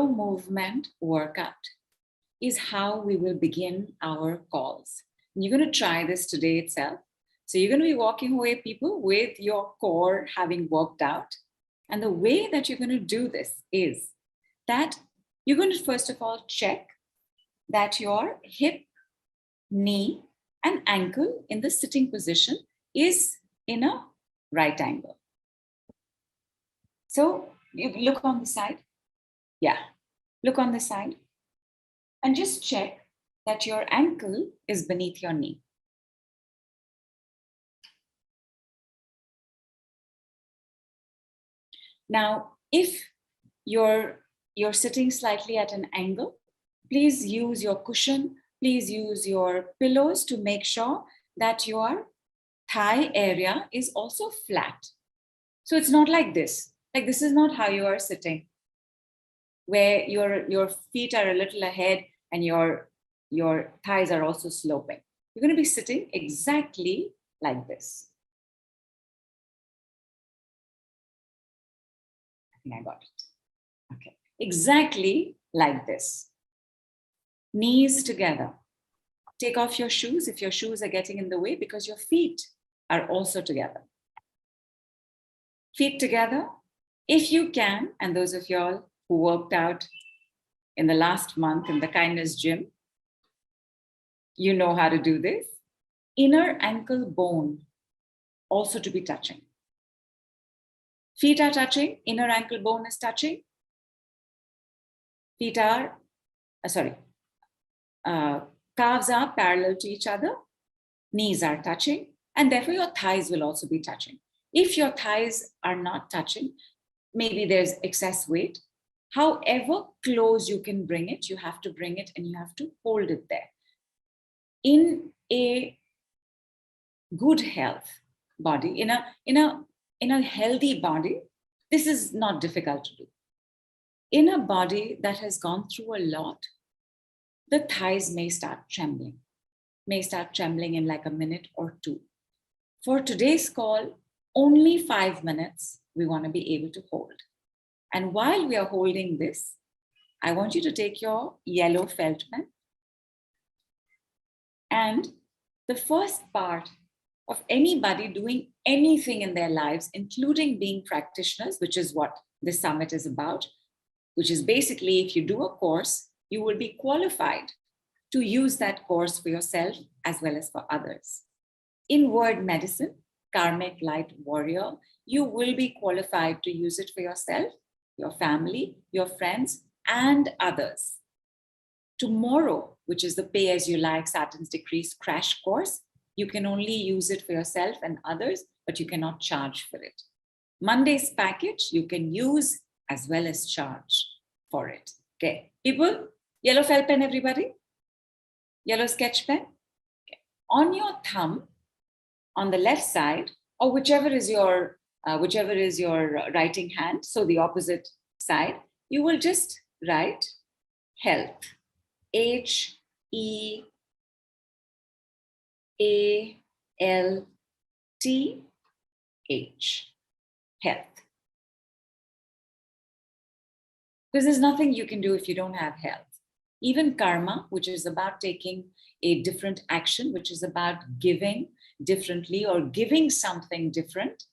movement workout is how we will begin our calls. And you're going to try this today itself. So you're going to be walking away, people, with your core having worked out. And the way that you're going to do this is that you're going to first of all check that your hip, knee, and ankle in the sitting position is in a right angle. So you look on the side. Yeah, look on the side. And just check that your ankle is beneath your knee. Now, if you're sitting slightly at an angle, please use your cushion, please use your pillows to make sure that your thigh area is also flat. So it's not like this. Like this is not how you are sitting, where your feet are a little ahead and your thighs are also sloping. You're going to be sitting exactly like this. I think I got it. Okay, exactly like this. Knees together. Take off your shoes if your shoes are getting in the way, because your feet are also together. Feet together. If you can, and those of y'all who worked out in the last month in the kindness gym, you know how to do this. Inner ankle bone also to be touching. Feet are touching, inner ankle bone is touching. Feet are, calves are parallel to each other. Knees are touching, and therefore your thighs will also be touching. If your thighs are not touching, maybe there's excess weight. However close you can bring it, you have to bring it and you have to hold it there. In a good health body, in a healthy body, this is not difficult to do. In a body that has gone through a lot, the thighs may start trembling in like a minute or two. For today's call, only 5 minutes we want to be able to hold. And while we are holding this, I want you to take your yellow felt pen. And the first part of anybody doing anything in their lives, including being practitioners, which is what this summit is about, which is basically if you do a course, you will be qualified to use that course for yourself as well as for others. In word medicine, Karmic Light Warrior, you will be qualified to use it for yourself, your family, your friends, and others. Tomorrow, which is the Pay As You Like Saturn's Decrees crash course, you can only use it for yourself and others, but you cannot charge for it. Monday's package, you can use as well as charge for it. Okay, people, yellow felt pen, everybody? Yellow sketch pen? Okay. On your thumb, on the left side, or whichever is your writing hand, so the opposite side, you will just write health. H-E-A-L-T-H. Health. Because there's nothing you can do if you don't have health. Even karma, which is about taking a different action, which is about giving differently or giving something different,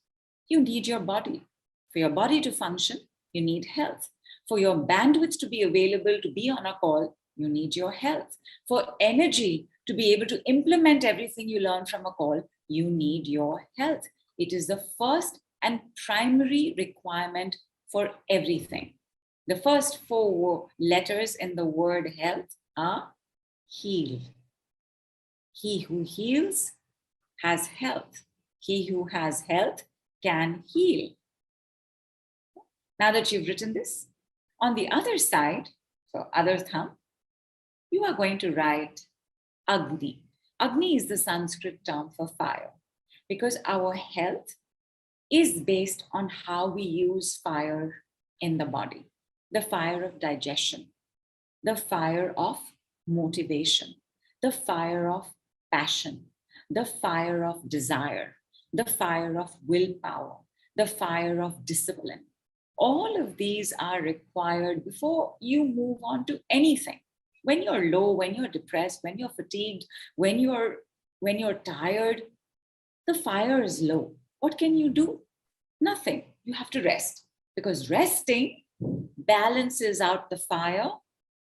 you need your body. For your body to function, you need health. For your bandwidth to be available to be on a call, you need your health. For energy to be able to implement everything you learn from a call, you need your health. It is the first and primary requirement for everything. The first 4 letters in the word health are heal. He who heals has health. He who has health can heal. Now that you've written this, on the other side, so other thumb, you are going to write Agni. Agni is the Sanskrit term for fire, because our health is based on how we use fire in the body. The fire of digestion, the fire of motivation, the fire of passion, the fire of desire, the fire of willpower, the fire of discipline. All of these are required before you move on to anything. When you're low, when you're depressed, when you're fatigued, when you're tired, the fire is low. What can you do? Nothing. You have to rest, because resting balances out the fire,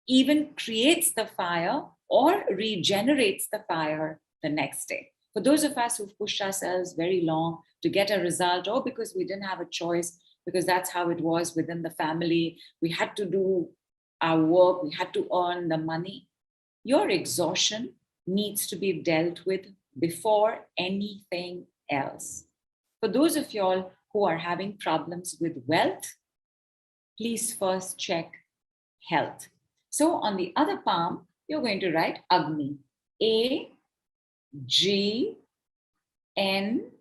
even creates the fire or regenerates the fire the next day. For those of us who've pushed ourselves very long to get a result, or because we didn't have a choice, because that's how it was within the family, we had to do our work, we had to earn the money, your exhaustion needs to be dealt with before anything else. For those of y'all who are having problems with wealth, please first check health. So on the other palm, you're going to write Agni. A, G, N,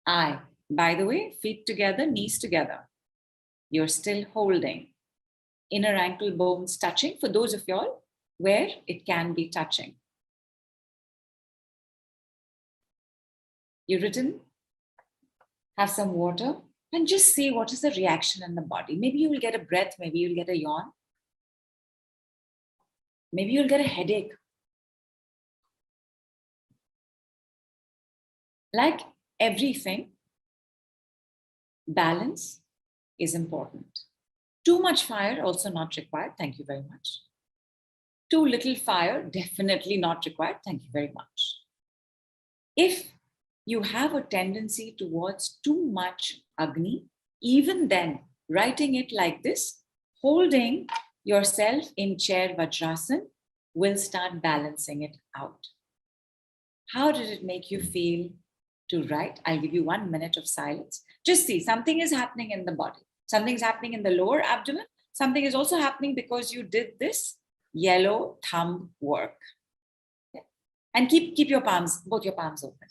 I. By the way, feet together, knees together. You're still holding. Inner ankle bones touching for those of y'all where it can be touching. You've written, have some water, and just see what is the reaction in the body. Maybe you will get a breath, maybe you'll get a yawn. Maybe you'll get a headache. Like everything, balance is important. Too much fire, also not required. Thank you very much. Too little fire, definitely not required. Thank you very much. If you have a tendency towards too much Agni, even then, writing it like this, holding yourself in chair Vajrasan will start balancing it out. How did it make you feel to write? I'll give you 1 minute of silence. Just see, something is happening in the body. Something's happening in the lower abdomen. Something is also happening because you did this yellow thumb work. Okay. And keep your palms, both your palms open.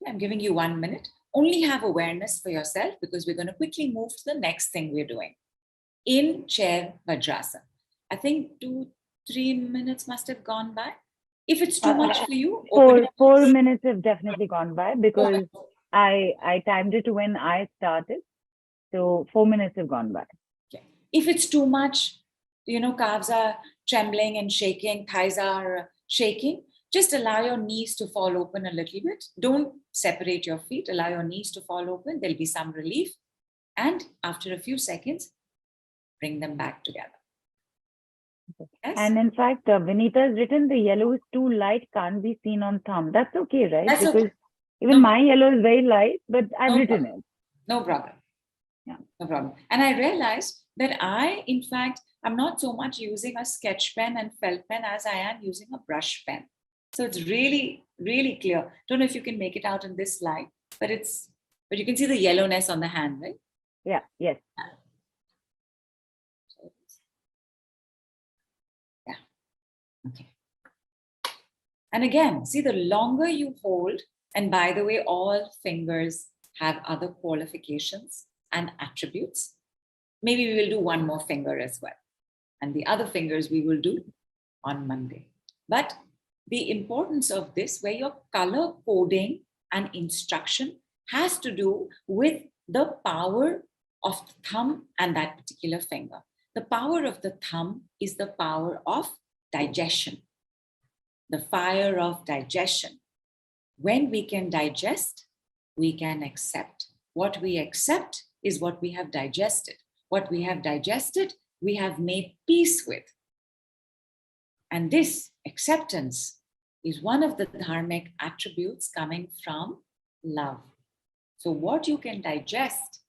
I'm giving you 1 minute. Only have awareness for yourself, because we're going to quickly move to the next thing we're doing. In chair Vajrasan. I think 2-3 minutes must have gone by. If it's too much for you, 4 minutes have definitely gone by, because I timed it to when I started. So 4 minutes have gone by. Okay. If it's too much, calves are trembling and shaking, thighs are shaking, just allow your knees to fall open a little bit. Don't separate your feet. Allow your knees to fall open. There'll be some relief. And after a few seconds, bring them back together. Yes? And in fact, Vinita has written the yellow is too light, can't be seen on thumb. That's okay, right? That's because okay. even my yellow is very light, but I've written it. No problem. Yeah. No problem. And I realized that in fact, I'm not so much using a sketch pen and felt pen as I am using a brush pen. So it's really, really clear. Don't know if you can make it out in this slide, but you can see the yellowness on the hand, right? Yeah, yes. Yeah. Okay. And again, see, the longer you hold, and by the way, all fingers have other qualifications and attributes. Maybe we will do one more finger as well. And the other fingers we will do on Monday. But the importance of this, where your color coding and instruction has to do with the power of the thumb and that particular finger. The power of the thumb is the power of digestion, the fire of digestion. When we can digest, we can accept. What we accept is what we have digested. What we have digested, we have made peace with. And this acceptance is one of the dharmic attributes coming from love. So what you can digest,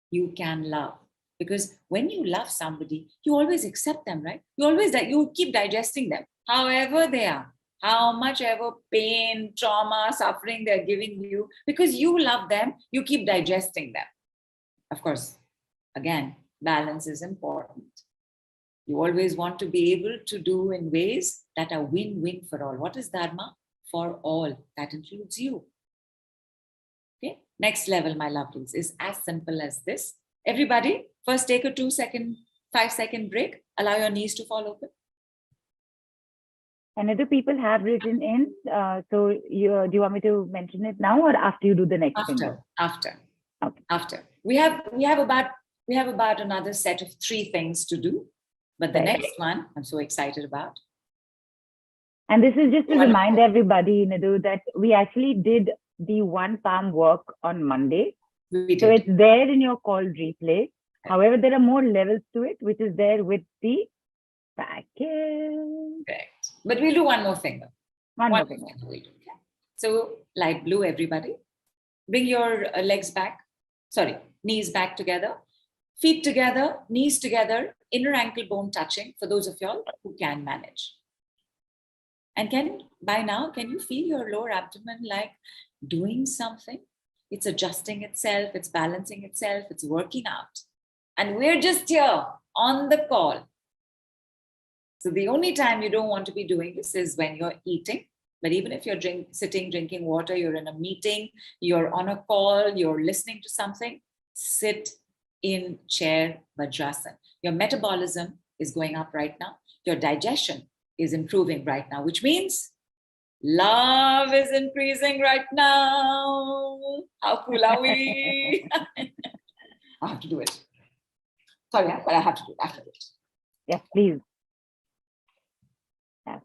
you can love. Because when you love somebody, you always accept them, right? You keep digesting them, however they are, how much ever pain, trauma, suffering they're giving you, because you love them, you keep digesting them. Of course, again, balance is important. You always want to be able to do in ways that are win-win for all. What is dharma? For all. That includes you. Okay. Next level, my lovelies, is as simple as this. Everybody, first take a 5-second break. Allow your knees to fall open. And other people have written in. So do you want me to mention it now or after you do the next finger? After. Okay. After. We have about another set of 3 things to do. But the Right. next one, I'm so excited about. And this is just to remind everybody, Nidhu, that we actually did the one palm work on Monday. We So did. it's there in your call replay. However, there are more levels to it, which is there with the package. Correct. But we'll do one more finger. One more thing. We'll do, okay? So light blue, everybody. Bring your legs back. Sorry, knees back together. Feet together, knees together, inner ankle bone touching for those of y'all who can manage. And by now, can you feel your lower abdomen like doing something? It's adjusting itself, it's balancing itself, it's working out. And we're just here on the call. So the only time you don't want to be doing this is when you're eating. But even if you're sitting, drinking water, you're in a meeting, you're on a call, you're listening to something, sit in chair Vajrasan. Your metabolism is going up right now. Your digestion is improving right now, which means love is increasing right now. How cool are we? I have to do it. Sorry, but I have to do it. I have to do it. Yes, please.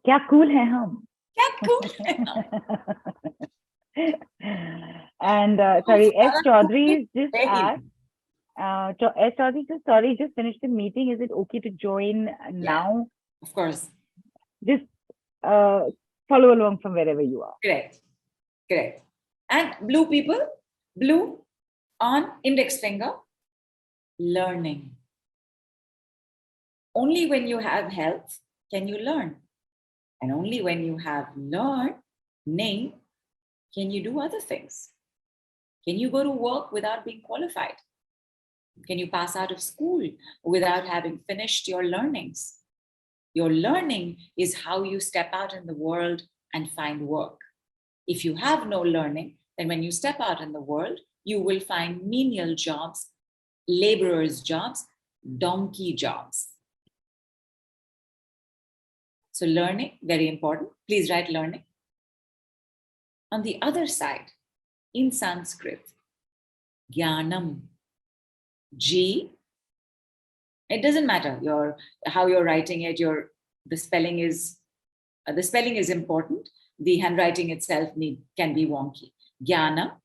क्या cool है हम? क्या cool है हम? And sorry, S. Chaudhary just asked. S. Chaudhary, sorry, just finished the meeting. Is it okay to join now? Of course. Just follow along from wherever you are. Correct. Correct. And blue people, blue on index finger, learning. Only when you have health can you learn. And only when you have learning can you do other things. Can you go to work without being qualified? Can you pass out of school without having finished your learnings? Your learning is how you step out in the world and find work. If you have no learning, then when you step out in the world, you will find menial jobs, laborers' jobs, donkey jobs. So learning, very important. Please write learning. On the other side, in Sanskrit, jnanam, G, it doesn't matter how you're writing it, the spelling is important. The handwriting itself can be wonky. Jnana,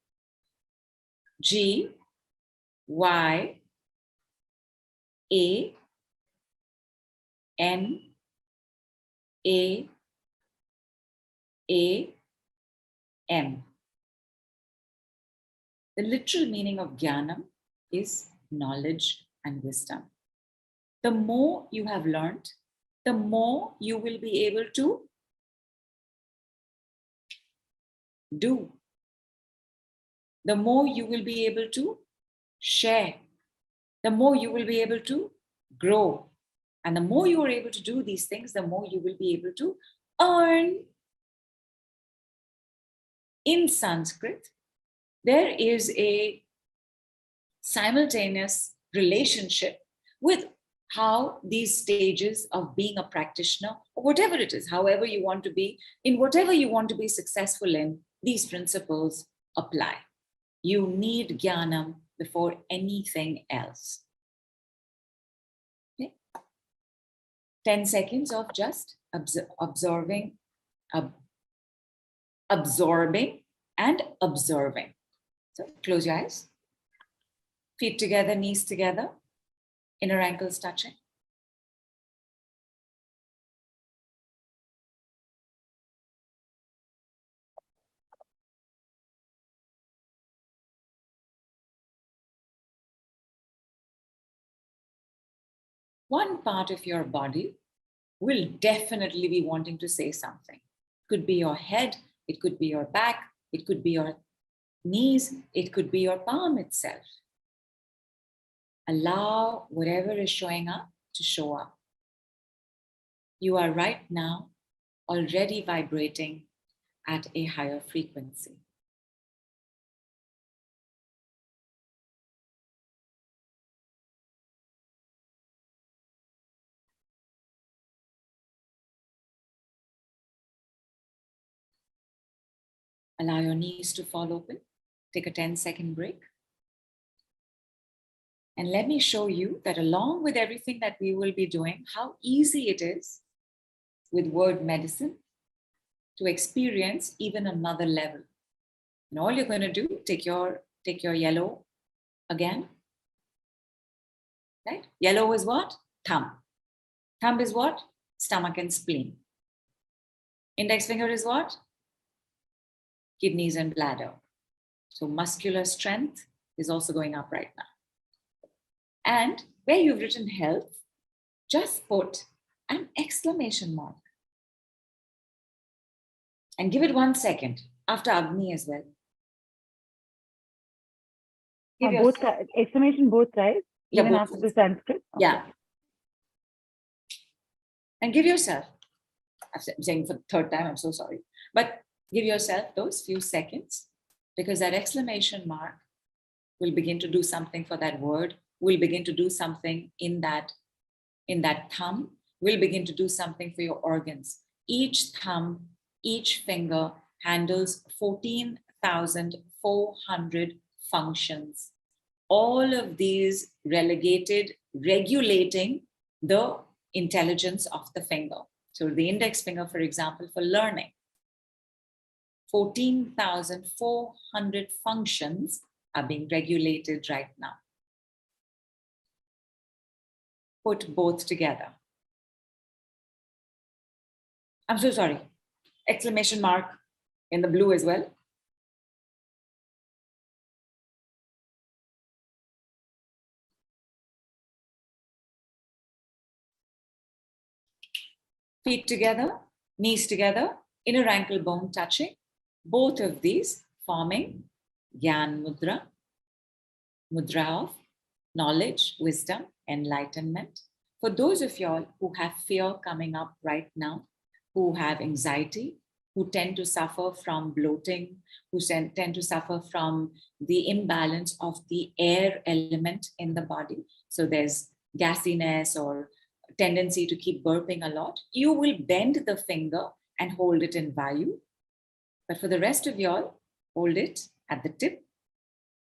G, Y, A, N, A, M. The literal meaning of jnanam is knowledge and wisdom. The more you have learned, the more you will be able to do. The more you will be able to share. The more you will be able to grow. And the more you are able to do these things, the more you will be able to earn. In Sanskrit, there is a simultaneous relationship with how these stages of being a practitioner, or whatever it is, however you want to be, in whatever you want to be successful in, these principles apply. You need jnanam before anything else. Okay? 10 seconds of just absorbing and observing. So close your eyes. Feet together, knees together, inner ankles touching. One part of your body will definitely be wanting to say something. It could be your head, it could be your back, it could be your knees, it could be your palm itself. Allow whatever is showing up to show up. You are right now already vibrating at a higher frequency. Allow your knees to fall open. Take a 10-second break. And let me show you that along with everything that we will be doing, how easy it is with word medicine to experience even another level. And all you're going to do, take your yellow again, right? Yellow is what? Thumb. Thumb is what? Stomach and spleen. Index finger is what? Kidneys and bladder. So muscular strength is also going up right now. And where you've written health, just put an exclamation mark. And give it 1 second after Agni as well. Exclamation both sides, Yeah, even both after sides. the Sanskrit. Okay. Yeah. And give yourself, I'm saying for the third time, I'm so sorry, but give yourself those few seconds, because that exclamation mark will begin to do something for that word, will begin to do something in that thumb, will begin to do something for your organs. Each thumb, each finger handles 14,400 functions. All of these regulating the intelligence of the finger. So the index finger, for example, for learning, 14,400 functions are being regulated right now. Put both together. I'm so sorry. Exclamation mark in the blue as well. Feet together, knees together, inner ankle bone touching. Both of these forming Gyan Mudra, Mudra of knowledge, wisdom, enlightenment. For those of y'all who have fear coming up right now, who have anxiety, who tend to suffer from bloating, who tend to suffer from the imbalance of the air element in the body. So there's gassiness or tendency to keep burping a lot. You will bend the finger and hold it in Vayu. But for the rest of y'all, hold it at the tip,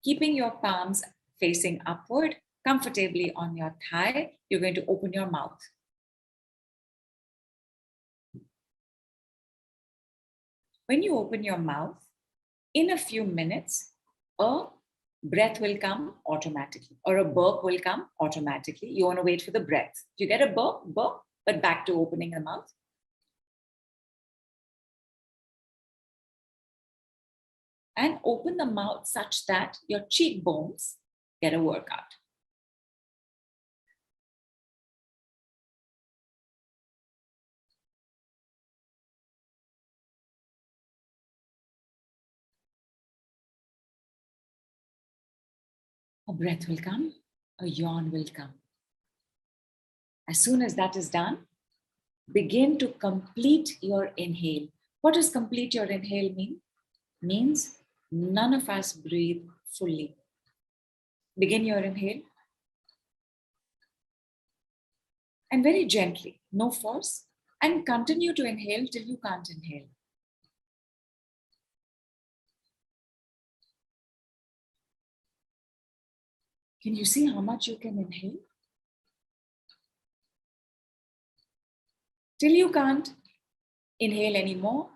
keeping your palms facing upward, comfortably on your thigh. You're going to open your mouth. When you open your mouth, in a few minutes, a breath will come automatically, or a burp will come automatically. You want to wait for the breath. If you get a burp, burp, but back to opening the mouth. And open the mouth such that your cheekbones get a workout. A breath will come, a yawn will come. As soon as that is done, begin to complete your inhale. What does complete your inhale mean? Means none of us breathe fully. Begin your inhale. And very gently, no force, and continue to inhale till you can't inhale. Can you see how much you can inhale? Till you can't inhale anymore,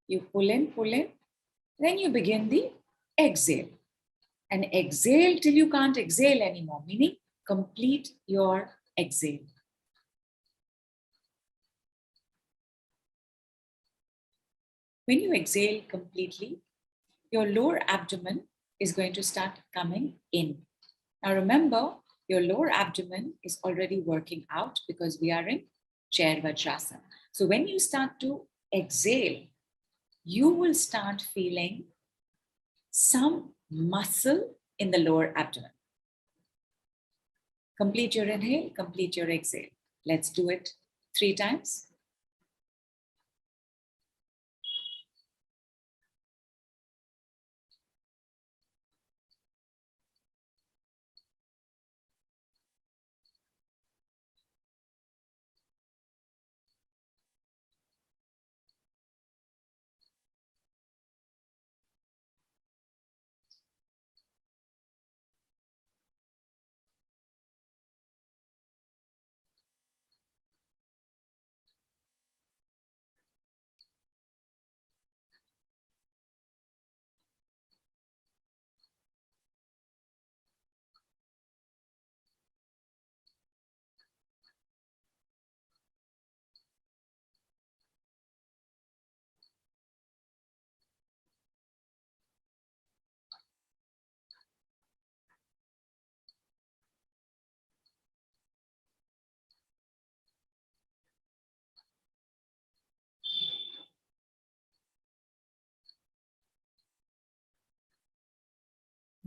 you pull in, then you begin the exhale. And exhale till you can't exhale anymore, meaning complete your exhale. When you exhale completely, your lower abdomen is going to start coming in. Now remember, your lower abdomen is already working out because we are in chair Vajrasan. So when you start to exhale, you will start feeling some muscle in the lower abdomen. Complete your inhale, complete your exhale. Let's do it 3 times.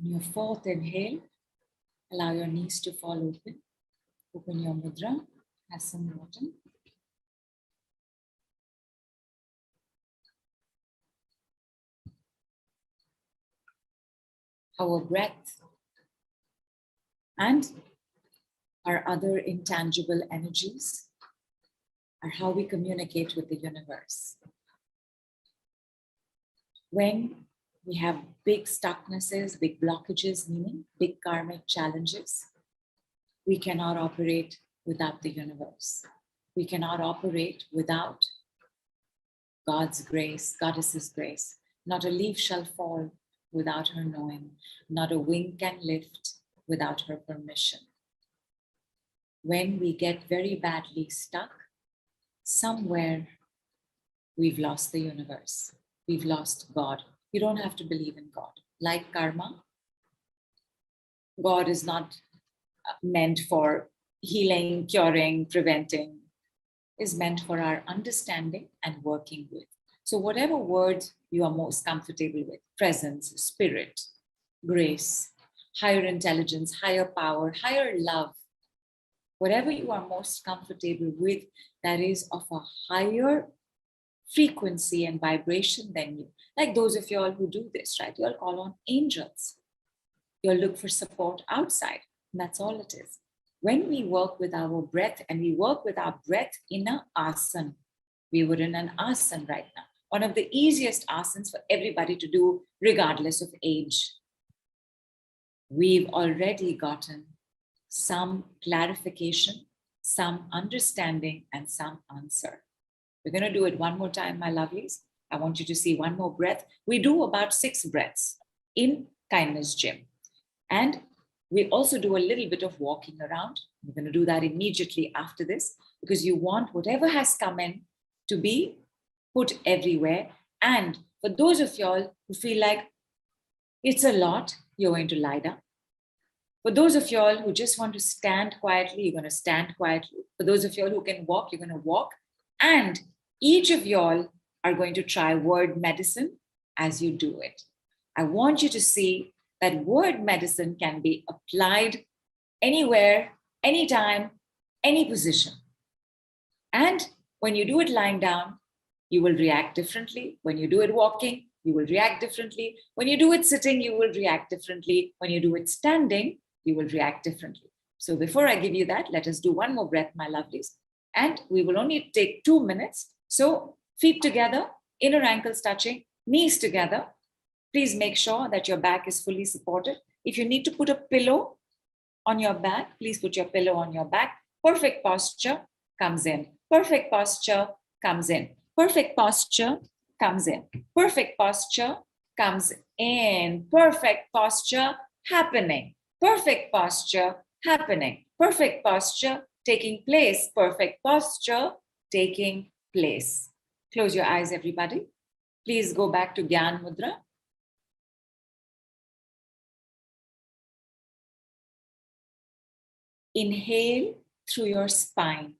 On your fourth inhale, allow your knees to fall open. Open your mudra, have some water. Our breath and our other intangible energies are how we communicate with the universe. When we have big stucknesses, big blockages, meaning big karmic challenges, we cannot operate without the universe. We cannot operate without God's grace, Goddess's grace. Not a leaf shall fall without her knowing. Not a wing can lift without her permission. When we get very badly stuck, somewhere we've lost the universe. We've lost God. You don't have to believe in God. Like karma, God is not meant for healing, curing, preventing. Is meant for our understanding and working with. So whatever word you are most comfortable with, presence, spirit, grace, higher intelligence, higher power, higher love, whatever you are most comfortable with, that is of a higher frequency and vibration than you. Like those of you all who do this, right? You all call on angels. You'll look for support outside. And that's all it is. When we work with our breath, and we work with our breath in an asana, we were in an asana right now. One of the easiest asanas for everybody to do, regardless of age. We've already gotten some clarification, some understanding, and some answer. We're going to do it one more time, my lovelies. I want you to see one more breath. We do about 6 breaths in Kindness Gym. And we also do a little bit of walking around. We're going to do that immediately after this, because you want whatever has come in to be put everywhere. And for those of y'all who feel like it's a lot, you're going to lie down. For those of y'all who just want to stand quietly, you're going to stand quietly. For those of y'all who can walk, you're going to walk. And each of y'all are going to try word medicine as you do it. I want you to see that word medicine can be applied anywhere, anytime, any position. And when you do it lying down, you will react differently. When you do it walking, you will react differently. When you do it sitting, you will react differently. When you do it standing, you will react differently. So before I give you that, let us do one more breath, my lovelies. And we will only take 2 minutes. So feet together, inner ankles touching, knees together. Please make sure that your back is fully supported. If you need to put a pillow on your back, please put your pillow on your back. Perfect posture comes in. Perfect posture comes in. Perfect posture comes in. Perfect posture comes in. Perfect posture happening. Perfect posture happening. Perfect posture taking place. Perfect posture taking place. Close your eyes, everybody. Please go back to Gyan Mudra. Inhale through your spine.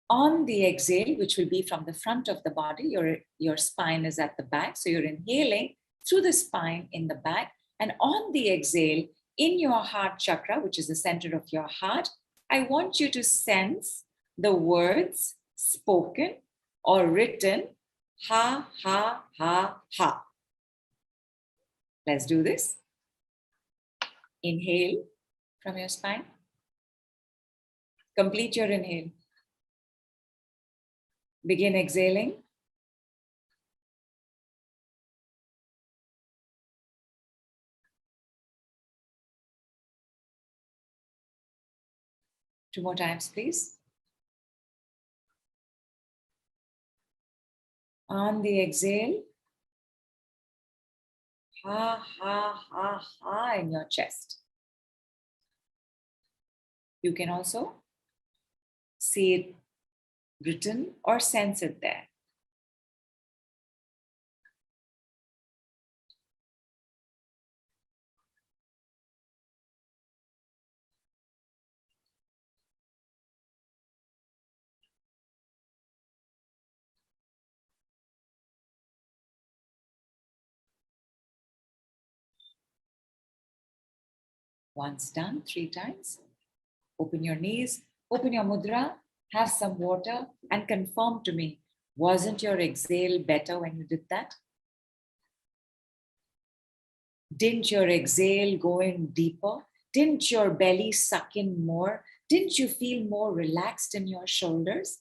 On the exhale, which will be from the front of the body, your spine is at the back. So you're inhaling through the spine in the back. And on the exhale, in your heart chakra, which is the center of your heart, I want you to sense the words spoken or written, ha, ha, ha, ha. Let's do this. Inhale from your spine. Complete your inhale. Begin exhaling. Two more times, please. On the exhale, ha, ha, ha, ha in your chest. You can also see it written or sense it there. Once done, 3 times. Open your knees, open your mudra, have some water, and confirm to me, wasn't your exhale better when you did that? Didn't your exhale go in deeper? Didn't your belly suck in more? Didn't you feel more relaxed in your shoulders?